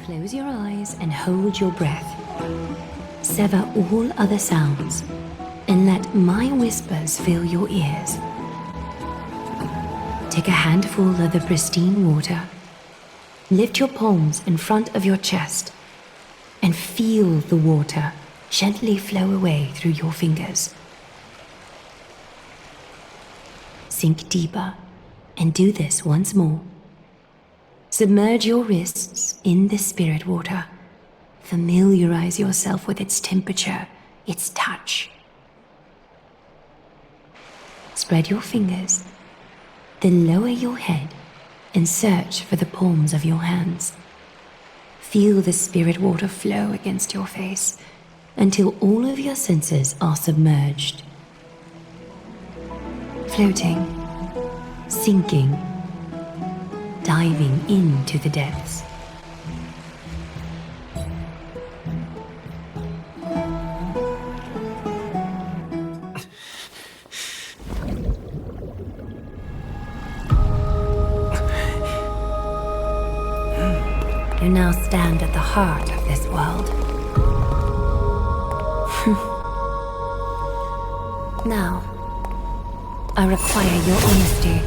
Close your eyes and hold your breath. Sever all other sounds and let my whispers fill your ears. Take a handful of the pristine water. Lift your palms in front of your chest and feel the water gently flow away through your fingers. Sink deeper and do this once more. Submerge your wrists in the spirit water. Familiarize yourself with its temperature, its touch. Spread your fingers, then lower your head and search for the palms of your hands. Feel the spirit water flow against your face until all of your senses are submerged. Floating, sinking, diving into the depths. You now stand at the heart of this world. Now, I require your honesty.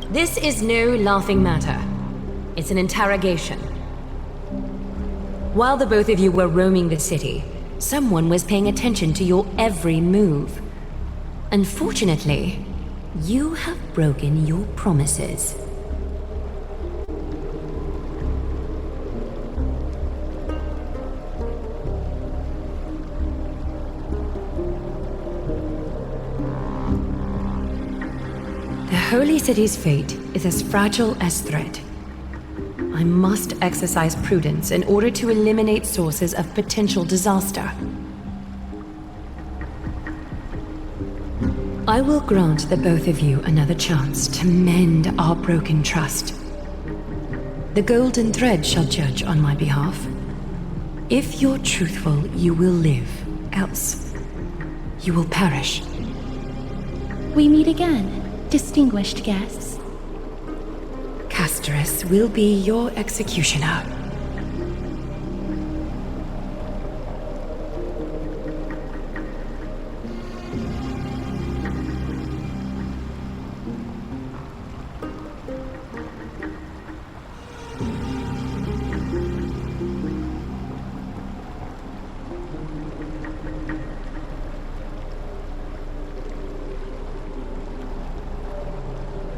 This is no laughing matter. It's an interrogation. While the both of you were roaming the city, someone was paying attention to your every move. Unfortunately, you have broken your promises. The Holy City's fate is as fragile as threat. I must exercise prudence in order to eliminate sources of potential disaster. I will grant the both of you another chance to mend our broken trust. The golden thread shall judge on my behalf. If you're truthful, you will live. Else, you will perish. We meet again, distinguished guests. Castorus will be your executioner.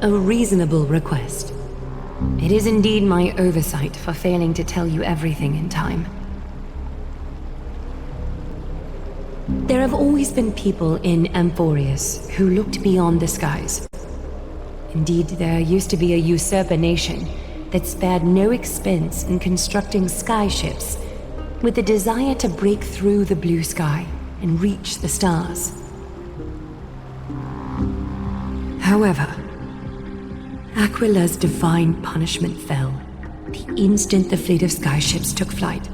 A reasonable request. It is indeed my oversight for failing to tell you everything in time. There have always been people in Amphoreus who looked beyond the skies. Indeed, there used to be a usurper nation that spared no expense in constructing skyships with the desire to break through the blue sky and reach the stars. However, Aquila's divine punishment fell the instant the fleet of skyships took flight.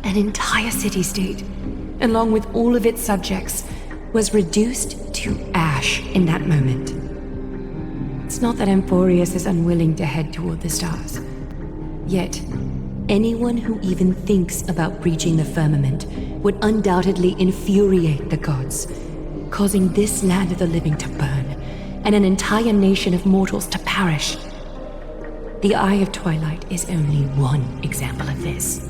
An entire city-state, along with all of its subjects, was reduced to ash in that moment. It's not that Amphoreus is unwilling to head toward the stars. Yet, anyone who even thinks about breaching the firmament would undoubtedly infuriate the gods, causing this land of the living to burn and an entire nation of mortals to perish. The Eye of Twilight is only one example of this.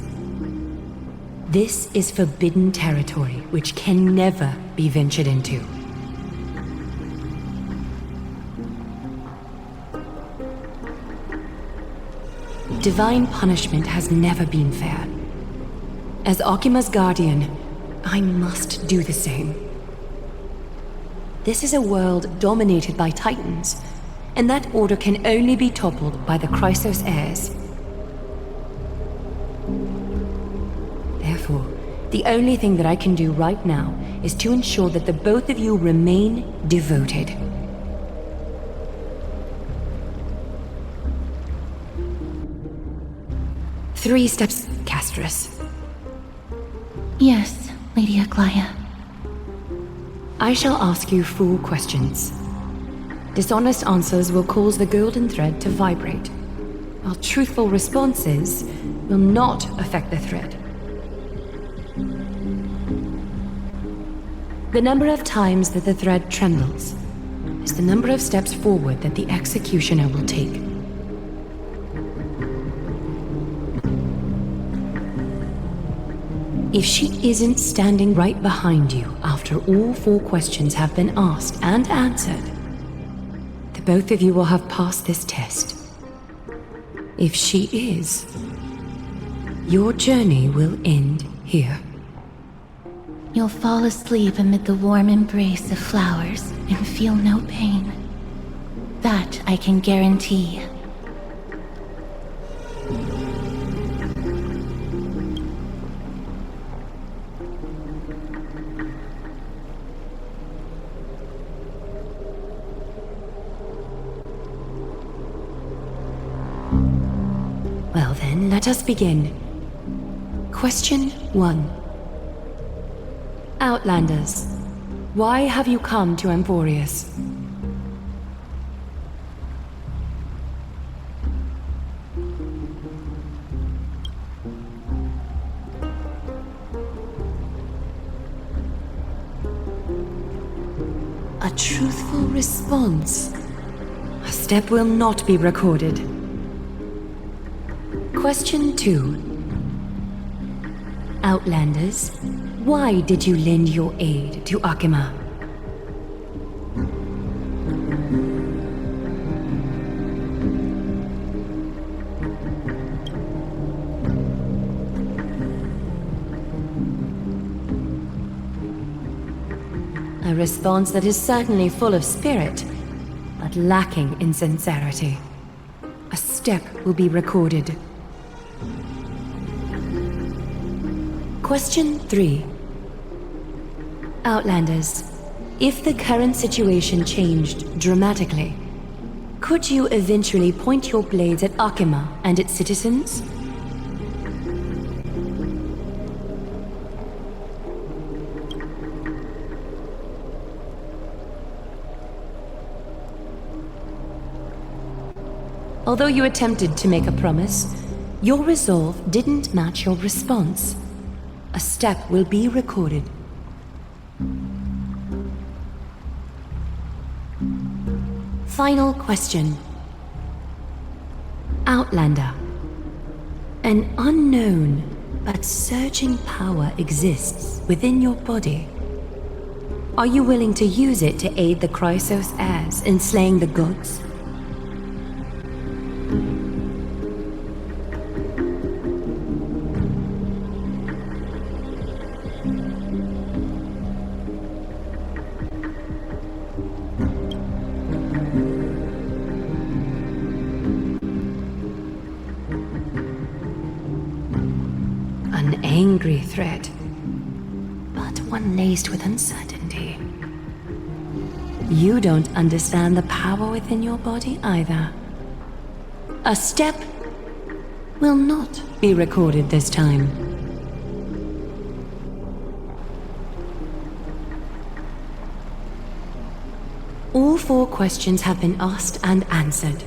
This is forbidden territory which can never be ventured into. Divine punishment has never been fair. As Okima's guardian, I must do the same. This is a world dominated by Titans, and that order can only be toppled by the Chrysos heirs. Therefore, the only thing that I can do right now is to ensure that the both of you remain devoted. 3 steps, Castress. Yes, Lady Aglaia. I shall ask you 4 questions. Dishonest answers will cause the golden thread to vibrate, while truthful responses will not affect the thread. The number of times that the thread trembles is the number of steps forward that the executioner will take. If she isn't standing right behind you after all 4 questions have been asked and answered, the both of you will have passed this test. If she is, your journey will end here. You'll fall asleep amid the warm embrace of flowers and feel no pain. That I can guarantee. Well then, let us begin. Question 1. Outlanders, why have you come to Amphoreus? A truthful response. A step will not be recorded. Question 2. Outlanders, why did you lend your aid to Akima? A response that is certainly full of spirit, but lacking in sincerity. A step will be recorded. Question 3. Outlanders, if the current situation changed dramatically, could you eventually point your blades at Akima and its citizens? Although you attempted to make a promise, your resolve didn't match your response. A step will be recorded. Final question. Outlander. An unknown but surging power exists within your body. Are you willing to use it to aid the Chrysos heirs in slaying the gods? Angry threat, but one laced with uncertainty. You don't understand the power within your body either. A step will not be recorded this time. All 4 questions have been asked and answered.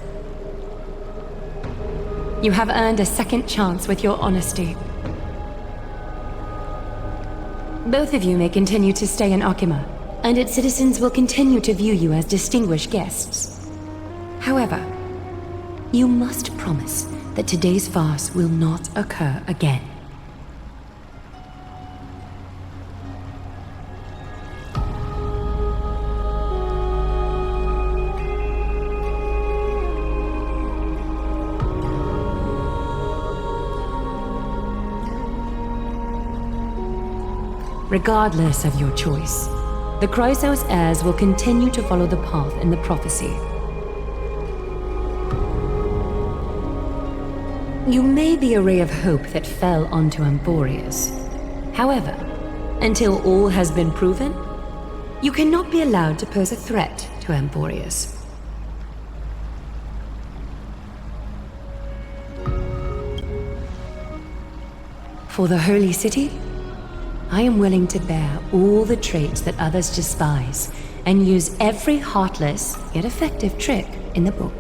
You have earned a second chance with your honesty. Both of you may continue to stay in Akima, and its citizens will continue to view you as distinguished guests. However, you must promise that today's farce will not occur again. Regardless of your choice, the Chrysos heirs will continue to follow the path in the prophecy. You may be a ray of hope that fell onto Amphoreus. However, until all has been proven, you cannot be allowed to pose a threat to Amphoreus. For the Holy City, I am willing to bear all the traits that others despise and use every heartless yet effective trick in the book.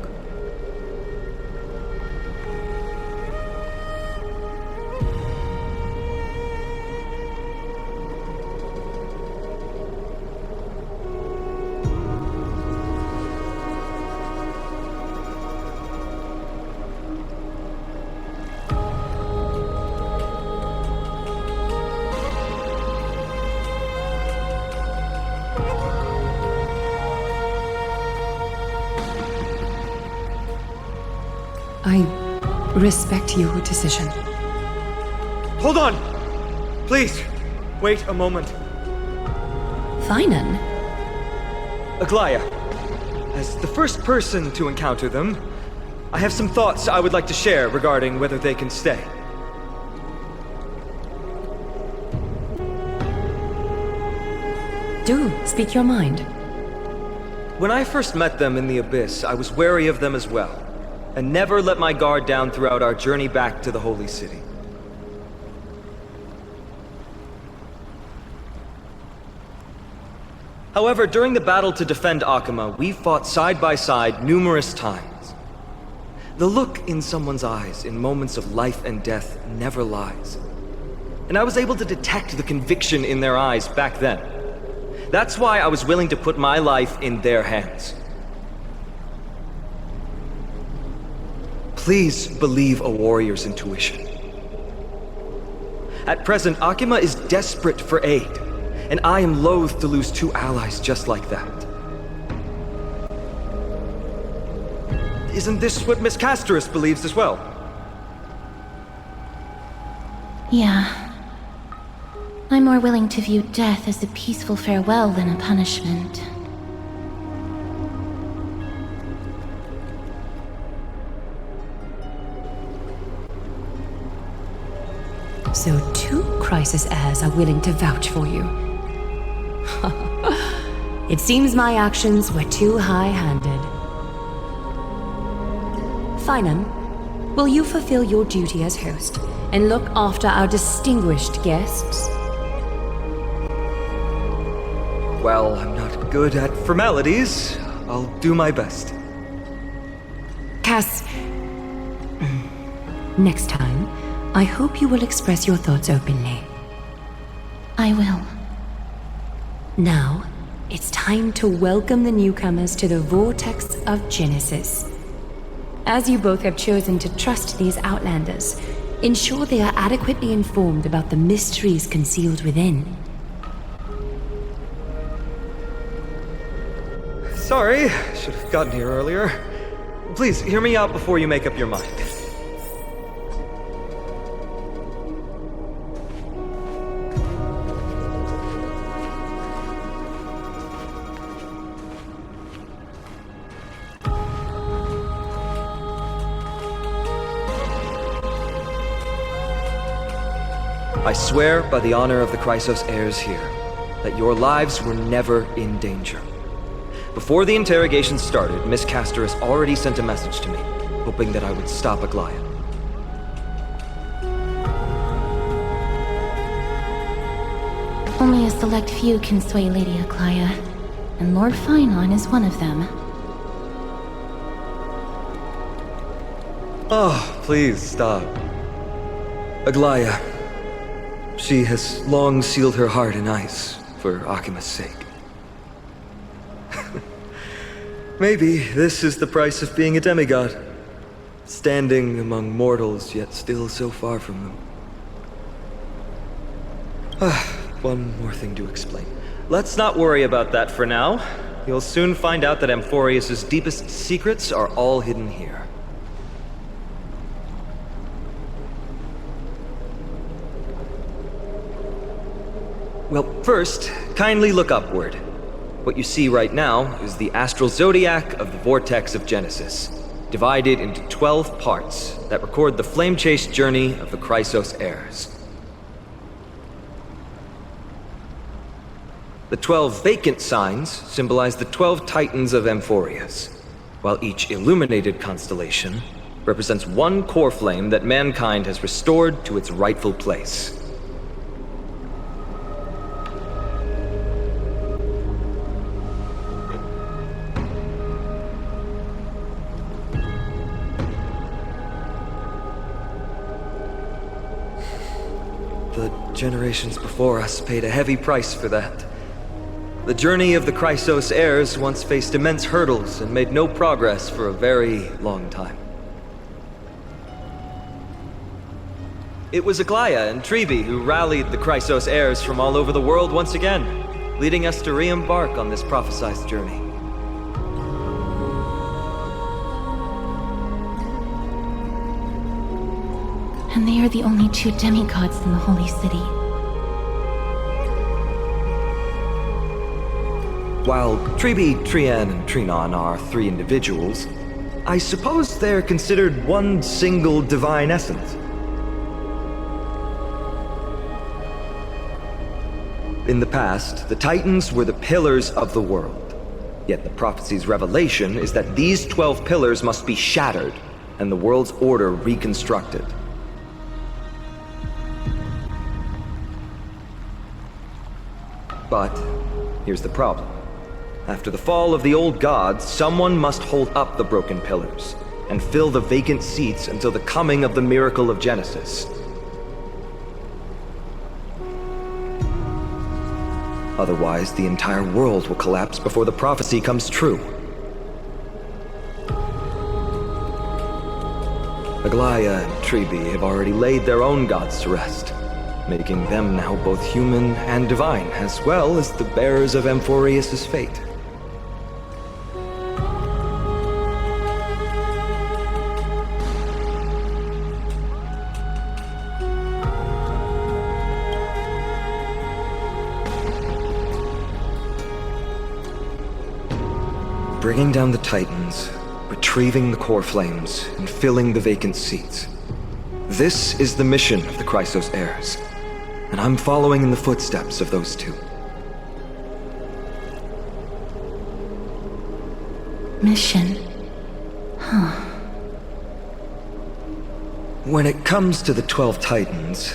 I respect your decision. Hold on! Please, wait a moment. Finan? Aglaya, as the first person to encounter them, I have some thoughts I would like to share regarding whether they can stay. Do speak your mind. When I first met them in the Abyss, I was wary of them as well, and never let my guard down throughout our journey back to the Holy City. However, during the battle to defend Akima, we fought side by side numerous times. The look in someone's eyes in moments of life and death never lies. And I was able to detect the conviction in their eyes back then. That's why I was willing to put my life in their hands. Please believe a warrior's intuition. At present, Akima is desperate for aid, and I am loath to lose two allies just like that. Isn't this what Miss Castorus believes as well? Yeah. I'm more willing to view death as a peaceful farewell than a punishment. So 2 crisis heirs are willing to vouch for you. It seems my actions were too high-handed. Finan, will you fulfill your duty as host and look after our distinguished guests? Well, I'm not good at formalities. I'll do my best. Cass, next time, I hope you will express your thoughts openly. I will. Now, it's time to welcome the newcomers to the Vortex of Genesis. As you both have chosen to trust these Outlanders, ensure they are adequately informed about the mysteries concealed within. Sorry, should have gotten here earlier. Please, hear me out before you make up your mind. I swear by the honor of the Chrysos heirs here, that your lives were never in danger. Before the interrogation started, Miss Castorus already sent a message to me, hoping that I would stop Aglaya. Only a select few can sway Lady Aglaya, and Lord Finan is one of them. Oh, please stop. Aglaya. She has long sealed her heart in ice for Akima's sake. Maybe this is the price of being a demigod. Standing among mortals, yet still so far from them. One more thing to explain. Let's not worry about that for now. You'll soon find out that Amphoreus' deepest secrets are all hidden here. Well, first, kindly look upward. What you see right now is the astral zodiac of the Vortex of Genesis, divided into 12 parts that record the flame-chased journey of the Chrysos heirs. The 12 vacant signs symbolize the 12 titans of Amphoreus, while each illuminated constellation represents one core flame that mankind has restored to its rightful place. The generations before us paid a heavy price for that. The journey of the Chrysos heirs once faced immense hurdles and made no progress for a very long time. It was Aglaya and Trevi who rallied the Chrysos heirs from all over the world once again, leading us to re-embark on this prophesized journey. And they are the only two demigods in the Holy City. While Trebi, Trian, and Trinon are three individuals, I suppose they're considered one single divine essence. In the past, the Titans were the pillars of the world. Yet the prophecy's revelation is that these 12 pillars must be shattered, and the world's order reconstructed. But here's the problem. After the fall of the old gods, someone must hold up the broken pillars and fill the vacant seats until the coming of the miracle of Genesis. Otherwise, the entire world will collapse before the prophecy comes true. Aglaya and Trebi have already laid their own gods to rest, making them now both human and divine, as well as the bearers of Amphoreus' fate. Bringing down the Titans, retrieving the core flames, and filling the vacant seats. This is the mission of the Chrysos heirs, and I'm following in the footsteps of those two. Mission. Huh. When it comes to the 12 Titans,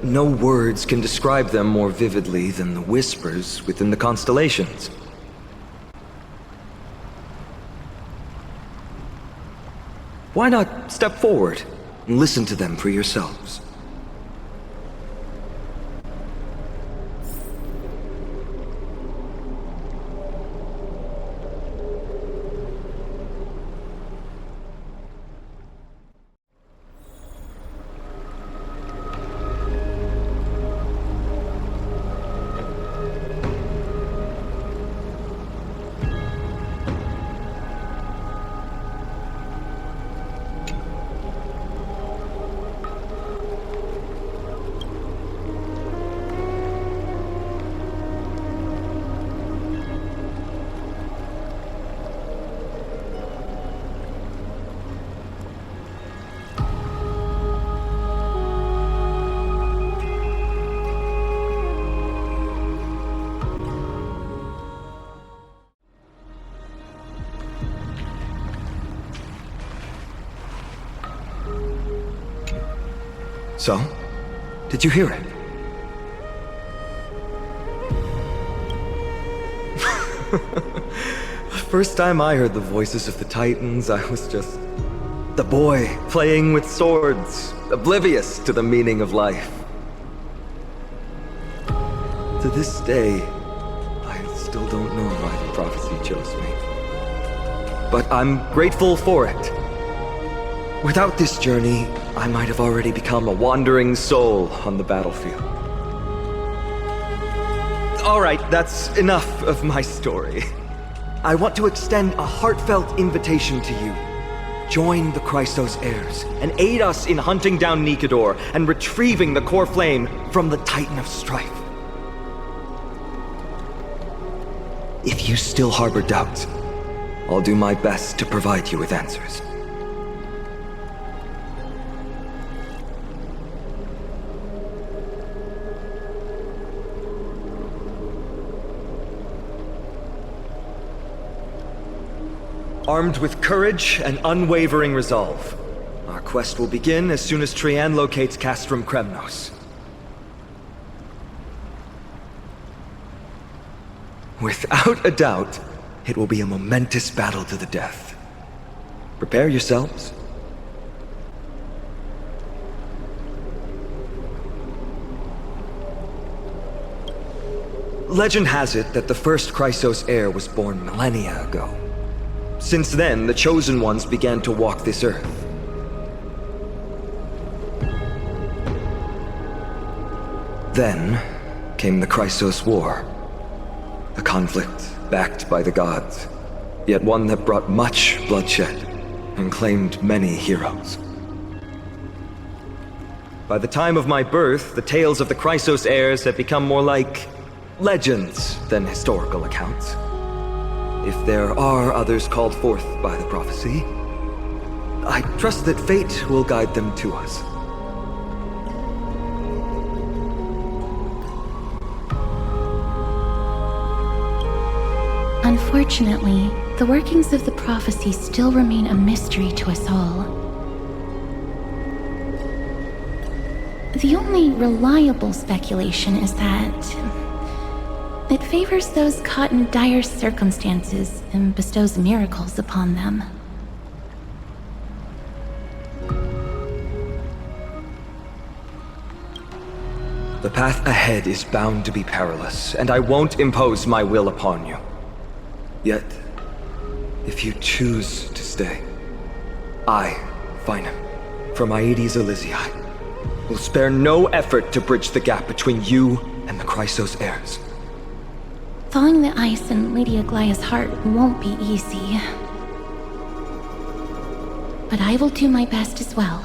no words can describe them more vividly than the whispers within the constellations. Why not step forward and listen to them for yourselves? So, did you hear it? The first time I heard the voices of the Titans, I was just the boy playing with swords, oblivious to the meaning of life. To this day, I still don't know why the prophecy chose me. But I'm grateful for it. Without this journey, I might have already become a wandering soul on the battlefield. All right, that's enough of my story. I want to extend a heartfelt invitation to you. Join the Chrysos heirs and aid us in hunting down Nikedor and retrieving the core flame from the Titan of Strife. If you still harbor doubts, I'll do my best to provide you with answers. Armed with courage and unwavering resolve, quest will begin as soon as Trian locates Castrum Kremnos. Without a doubt, it will be a momentous battle to the death. Prepare yourselves. Legend has it that the first Chrysos heir was born millennia ago. Since then, the Chosen Ones began to walk this earth. Then came the Chrysos War. A conflict backed by the gods, yet one that brought much bloodshed and claimed many heroes. By the time of my birth, the tales of the Chrysos heirs had become more like legends than historical accounts. If there are others called forth by the prophecy, I trust that fate will guide them to us. Unfortunately, the workings of the prophecy still remain a mystery to us all. The only reliable speculation is that it favors those caught in dire circumstances and bestows miracles upon them. The path ahead is bound to be perilous, and I won't impose my will upon you. Yet, if you choose to stay, I, Finam, from Aedes Elysiae, will spare no effort to bridge the gap between you and the Chrysos heirs. Thawing the ice in Lady Aglaya's heart won't be easy. But I will do my best as well.